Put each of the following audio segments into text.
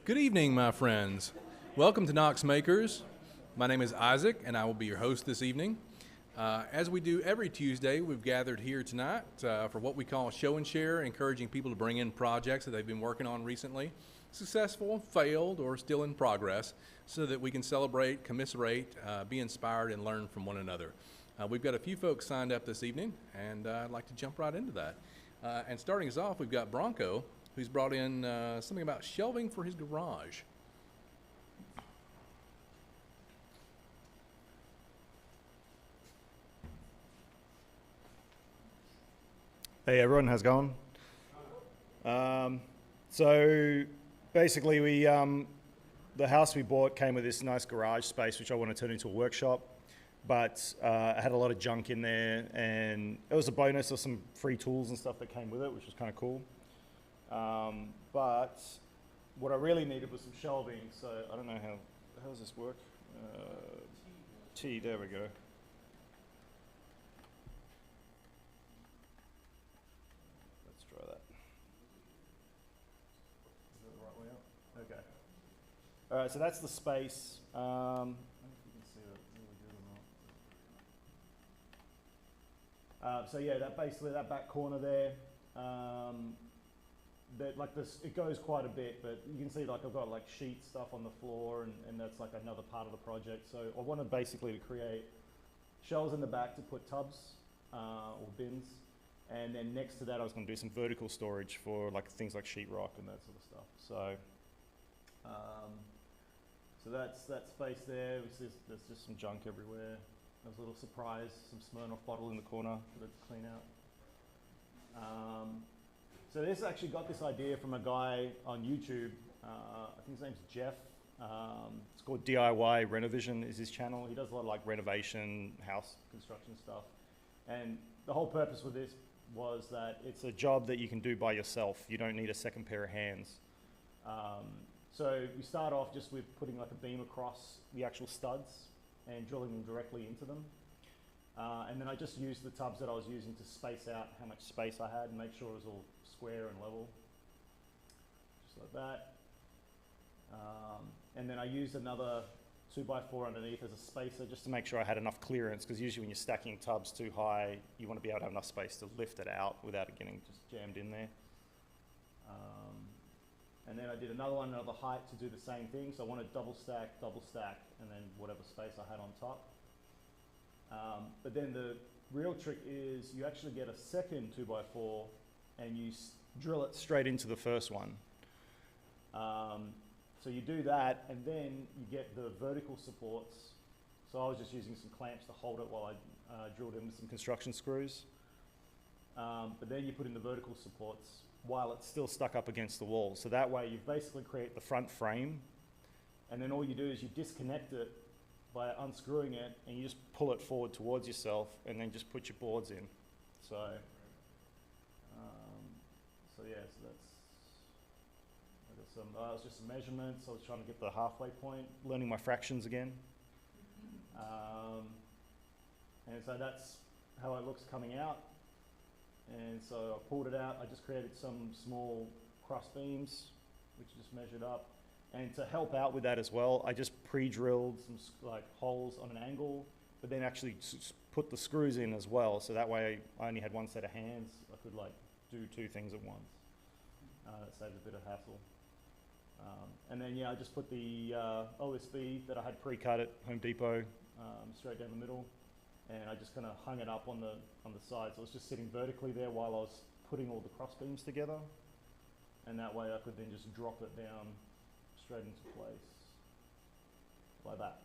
Good evening, my friends. Welcome to Knox Makers. My name is Isaac, and I will be your host this evening. As we do every Tuesday, we've gathered here tonight for what we call Show and Share, encouraging people to bring in projects that they've been working on recently, successful, failed, or still in progress, so that we can celebrate, commiserate, be inspired, and learn from one another. We've got a few folks signed up this evening, and I'd like to jump right into that. And starting us off, we've got Bronco, who's brought in something about shelving for his garage. Hey everyone, how's it going? So basically the house we bought came with this nice garage space which I want to turn into a workshop, but I had a lot of junk in there and it was a bonus of some free tools and stuff that came with it, which was kind of cool. But what I really needed was some shelving, so I don't know how does this work? There we go. Let's try that. Is that the right way up? Okay. All right, so that's the space. I don't know if you can see that really good or not. So yeah, that back corner there. It goes quite a bit, but you can see like I've got like sheet stuff on the floor, and that's like another part of the project. So I wanted basically to create shelves in the back to put tubs or bins, and then next to that I was going to do some vertical storage for like things like sheetrock and that sort of stuff. So that's that space there. There's just some junk everywhere. There's a little surprise, some Smirnoff bottle in the corner for it to clean out. So this actually got this idea from a guy on YouTube. I think his name's Jeff. It's called DIY Renovision is his channel. He does a lot of like renovation, house construction stuff. And the whole purpose with this was that it's a job that you can do by yourself. You don't need a second pair of hands. So we start off just with putting like a beam across the actual studs and drilling them directly into them. And then I just used the tubs that I was using to space out how much space I had and make sure it was all square and level, just like that. And then I used another 2x4 underneath as a spacer just to make sure I had enough clearance, because usually when you're stacking tubs too high, you want to be able to have enough space to lift it out without it getting just jammed in there. And then I did another one, another height to do the same thing. So I wanted double stack, and then whatever space I had on top. But then the real trick is you actually get a second 2x4 and you drill it straight into the first one. So you do that, and then you get the vertical supports. So I was just using some clamps to hold it while I drilled in with some construction screws. But then you put in the vertical supports while it's still stuck up against the wall. So that way you basically create the front frame, and then all you do is you disconnect it by unscrewing it, and you just pull it forward towards yourself, and then just put your boards in. So yeah, so that's, it was just some measurements. I was trying to get the halfway point, learning my fractions again. And so that's how it looks coming out. And so I pulled it out. I just created some small cross beams, which I just measured up. And to help out with that as well, I just pre-drilled some like holes on an angle, but then actually put the screws in as well. So that way I only had one set of hands. I could like do two things at once. That saves a bit of hassle. And then yeah, I just put the OSB that I had pre-cut at Home Depot straight down the middle, and I just kind of hung it up on the sides. So it was just sitting vertically there while I was putting all the cross beams together, and that way I could then just drop it down straight into place like that.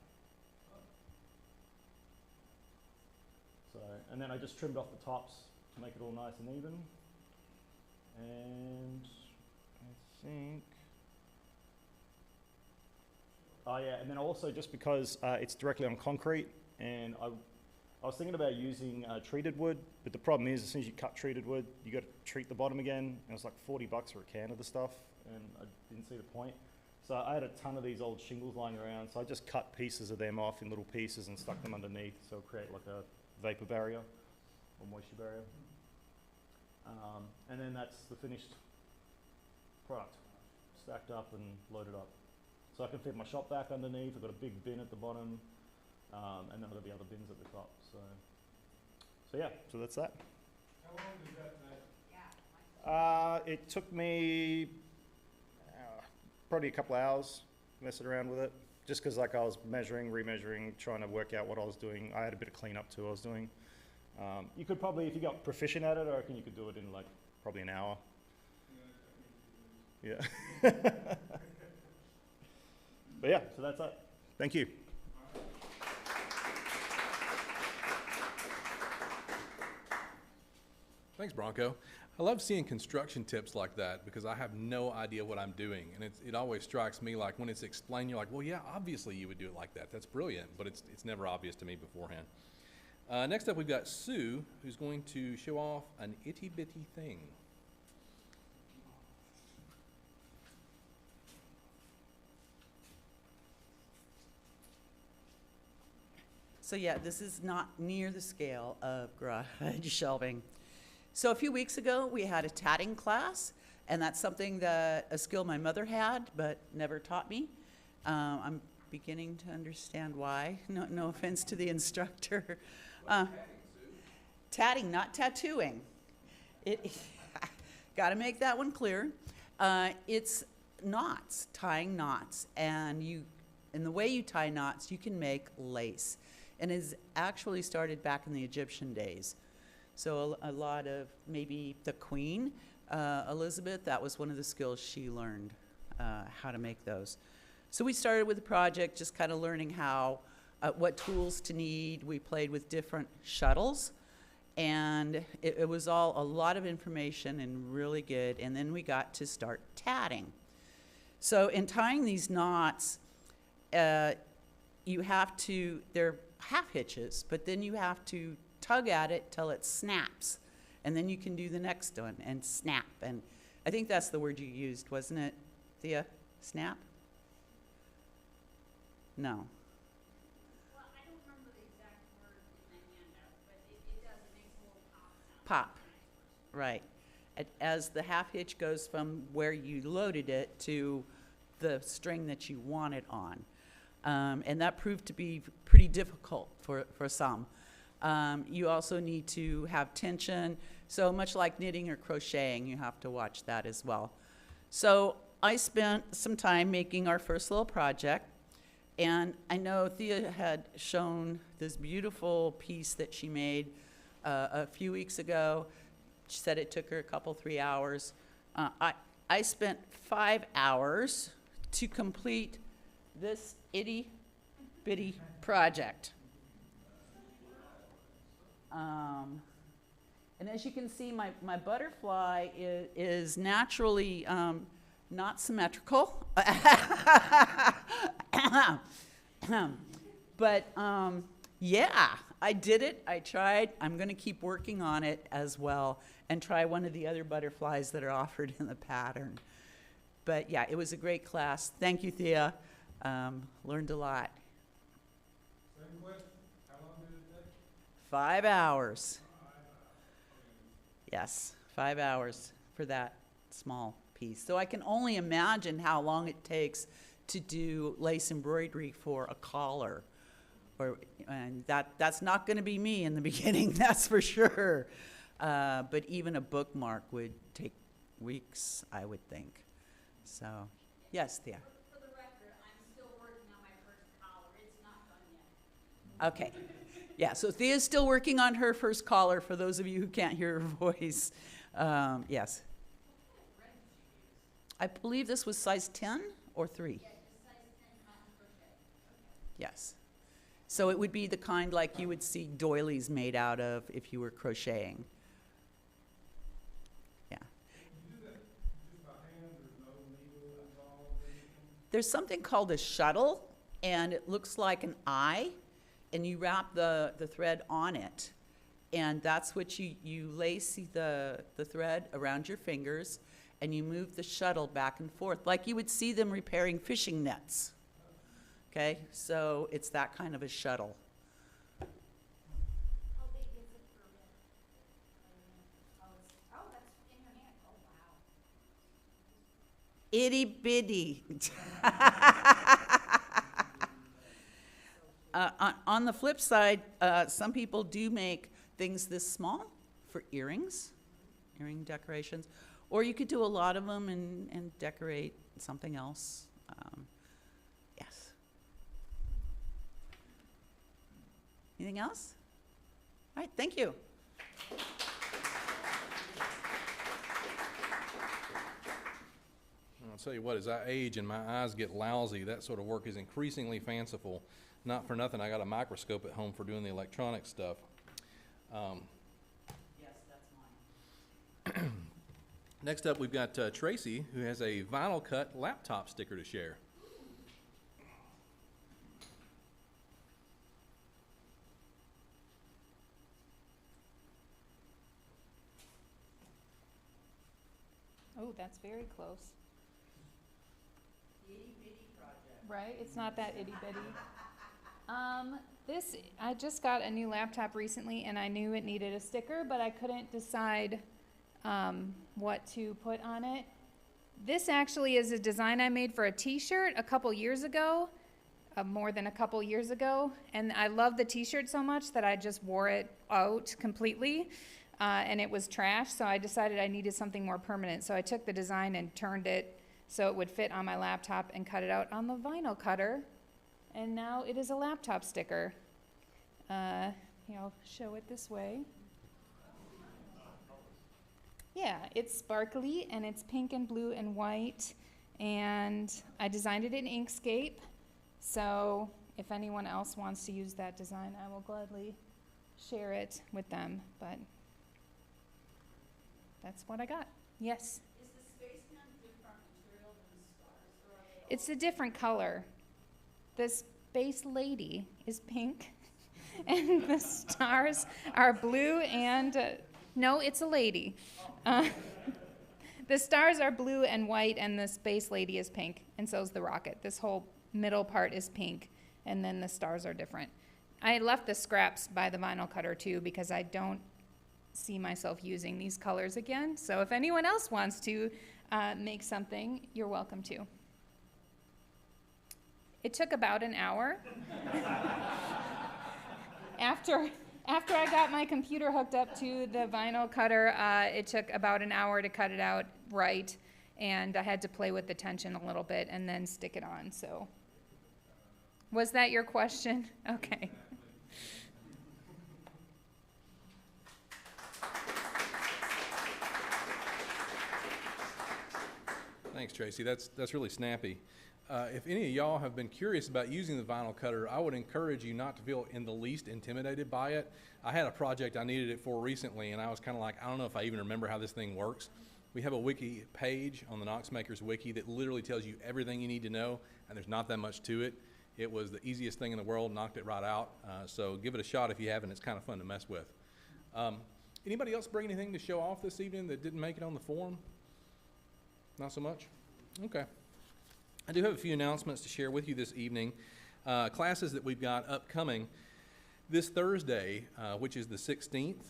So, and then I just trimmed off the tops to make it all nice and even. And I think, oh yeah, and then also just because it's directly on concrete, and I was thinking about using treated wood, but the problem is as soon as you cut treated wood, you got to treat the bottom again, and it was like $40 for a can of the stuff, and I didn't see the point. So I had a ton of these old shingles lying around, so I just cut pieces of them off in little pieces and stuck them underneath, so it'll create like a vapor barrier or moisture barrier. And then that's the finished product. stacked up and loaded up. So I can fit my shop vac underneath. I've got a big bin at the bottom, and then I've got the other bins at the top. So yeah, so that's that. How long does that take? It took me probably a couple hours messing around with it, just because like I was measuring, remeasuring, trying to work out what I was doing. I had a bit of cleanup too I was doing. You could probably, if you got proficient at it, I reckon you could do it in like probably an hour. Yeah. But yeah, so that's it. Thank you. Thanks, Bronco. I love seeing construction tips like that because I have no idea what I'm doing. And it always strikes me like when it's explained, you're like, well, yeah, obviously you would do it like that. That's brilliant, but it's never obvious to me beforehand. Next up, we've got Sue, who's going to show off an itty-bitty thing. So yeah, this is not near the scale of garage shelving. So a few weeks ago, we had a tatting class, and that's something that a skill my mother had, but never taught me. I'm beginning to understand why. No offense to the instructor. Tatting, not tattooing. Got to make that one clear. It's knots, tying knots, and in the way you tie knots, you can make lace, and is actually started back in the Egyptian days. So a lot of maybe the Queen Elizabeth, that was one of the skills she learned, how to make those. So we started with the project, just kind of learning how, what tools to need. We played with different shuttles, and it was all a lot of information and really good. And then we got to start tatting. So in tying these knots, you have to, they're half hitches, but then you have to tug at it till it snaps. And then you can do the next one and snap. And I think that's the word you used, wasn't it, Thea? Snap? No. Well, I don't remember the exact word in the handout, but it does, it makes a little pop sound. Pop. Right. As the half hitch goes from where you loaded it to the string that you want it on. And that proved to be pretty difficult for some. You also need to have tension. So much like knitting or crocheting, you have to watch that as well. So I spent some time making our first little project. And I know Thea had shown this beautiful piece that she made a few weeks ago. She said it took her a couple, 3 hours. I spent 5 hours to complete this itty-bitty project. And as you can see, my butterfly is naturally not symmetrical. But yeah, I did it. I tried. I'm going to keep working on it as well and try one of the other butterflies that are offered in the pattern. But yeah, it was a great class. Thank you, Thea. Learned a lot. Same question. How long did it take? 5 hours. Yes, 5 hours for that small piece. So I can only imagine how long it takes to do lace embroidery for a collar. And that's not going to be me in the beginning, that's for sure. But even a bookmark would take weeks, I would think. So, yes, Thea. For the record, I'm still working on my first collar. It's not done yet. Okay. Yeah, so Thea's still working on her first collar, for those of you who can't hear her voice. Yes. I believe this was size 10 or 3? Yeah, just size 10 cotton crochet. Yes. So it would be the kind like you would see doilies made out of if you were crocheting. Yeah. You do that just by hand, there's no needle involved or anything? There's something called a shuttle, and it looks like an eye, and you wrap the thread on it. And that's what you lace the thread around your fingers, and you move the shuttle back and forth, like you would see them repairing fishing nets. Okay, so it's that kind of a shuttle. How big is it for a minute? Oh, that's in your hand. Oh, wow. Itty bitty. On the flip side, some people do make things this small for earrings, earring decorations, or you could do a lot of them and decorate something else. Yes. Anything else? All right, thank you. I'll tell you what, as I age and my eyes get lousy, that sort of work is increasingly fanciful. Not for nothing, I got a microscope at home for doing the electronic stuff. Yes, that's mine. Next up, we've got Tracy, who has a vinyl cut laptop sticker to share. Oh, that's very close. Itty bitty project. Right? It's not that itty bitty. I just got a new laptop recently and I knew it needed a sticker, but I couldn't decide what to put on it. This actually is a design I made for a t-shirt a couple years ago, more than a couple years ago. And I love the t-shirt so much that I just wore it out completely. And it was trash, so I decided I needed something more permanent. So I took the design and turned it so it would fit on my laptop and cut it out on the vinyl cutter. And now it is a laptop sticker. Here, I'll show it this way. Yeah, it's sparkly and it's pink and blue and white. And I designed it in Inkscape. So if anyone else wants to use that design, I will gladly share it with them. But that's what I got. Yes? Is the spaceman different material than the stars, or are they all? It's a different color. The space lady is pink, and the stars are blue and, no, it's a lady. The stars are blue and white, and the space lady is pink, and so is the rocket. This whole middle part is pink, and then the stars are different. I left the scraps by the vinyl cutter, too, because I don't see myself using these colors again. So if anyone else wants to make something, you're welcome to. It took about an hour. After I got my computer hooked up to the vinyl cutter, it took about an hour to cut it out right, and I had to play with the tension a little bit and then stick it on. So, was that your question? Okay. Thanks, Tracy. That's really snappy. If any of y'all have been curious about using the vinyl cutter, I would encourage you not to feel in the least intimidated by it. I had a project I needed it for recently, and I was kind of like, I don't know if I even remember how this thing works. We have a wiki page on the Knox Makers wiki that literally tells you everything you need to know, and there's not that much to it. It was the easiest thing in the world, knocked it right out. So give it a shot if you haven't. It's kind of fun to mess with. Anybody else bring anything to show off this evening that didn't make it on the forum? Not so much? Okay. I do have a few announcements to share with you this evening. Classes that we've got upcoming this Thursday, which is the 16th,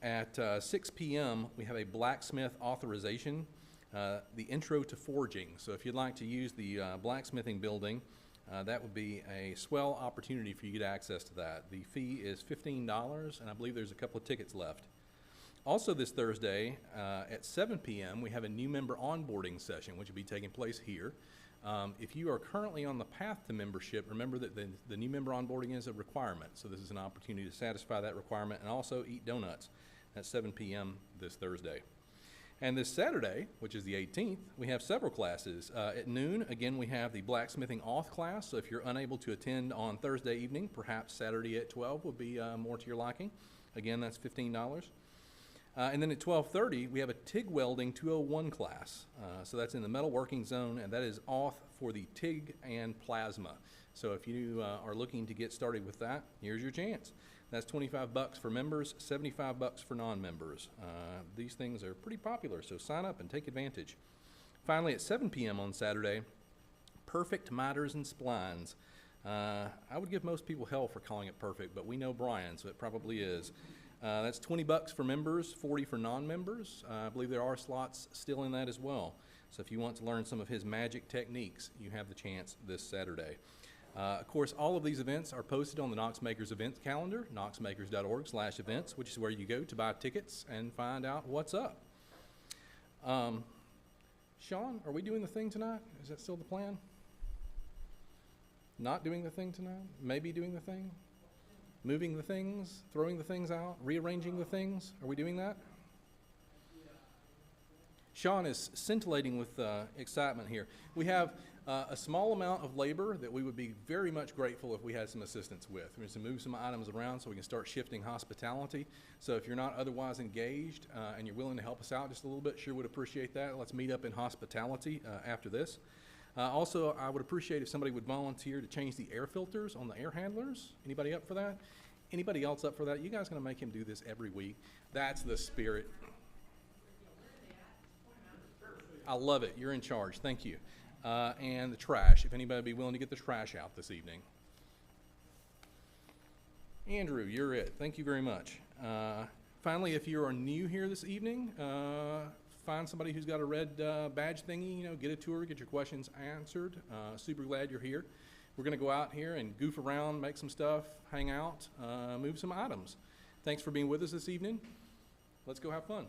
at 6 p.m., we have a blacksmith authorization, the Intro to Forging. So if you'd like to use the blacksmithing building, that would be a swell opportunity for you to get access to that. The fee is $15, and I believe there's a couple of tickets left. Also this Thursday at 7 p.m., we have a new member onboarding session, which will be taking place here. If you are currently on the path to membership, remember that the new member onboarding is a requirement. So this is an opportunity to satisfy that requirement and also eat donuts at 7 p.m. this Thursday. And this Saturday, which is the 18th, we have several classes. At noon, again, we have the blacksmithing auth class. So if you're unable to attend on Thursday evening, perhaps Saturday at 12 would be more to your liking. Again, that's $15. And then at 12:30, we have a TIG welding 201 class. So that's in the metalworking zone, and that is auth for the TIG and plasma. So if you are looking to get started with that, here's your chance. That's $25 for members, $75 for non-members. These things are pretty popular, so sign up and take advantage. Finally, at 7 p.m. on Saturday, perfect miters and splines. I would give most people hell for calling it perfect, but we know Brian, so it probably is. That's $20 for members, $40 for non-members. I believe there are slots still in that as well. So if you want to learn some of his magic techniques, you have the chance this Saturday. Of course, all of these events are posted on the Knox Makers event calendar, knoxmakers.org/events, which is where you go to buy tickets and find out what's up. Sean, are we doing the thing tonight? Is that still the plan? Not doing the thing tonight? Maybe doing the thing? Moving the things? Throwing the things out? Rearranging the things? Are we doing that? Sean is scintillating with excitement here. We have a small amount of labor that we would be very much grateful if we had some assistance with. We're going to move some items around so we can start shifting hospitality. So if you're not otherwise engaged and you're willing to help us out just a little bit, sure would appreciate that. Let's meet up in hospitality after this. Also, I would appreciate if somebody would volunteer to change the air filters on the air handlers. Anybody up for that? Anybody else up for that? You guys going to make him do this every week? That's the spirit. I love it. You're in charge. Thank you. And the trash, if anybody would be willing to get the trash out this evening. Andrew, you're it. Thank you very much. Finally, if you are new here this evening, find somebody who's got a red badge thingy, get a tour, get your questions answered. Super glad you're here. We're going to go out here and goof around, make some stuff, hang out, move some items. Thanks for being with us this evening. Let's go have fun.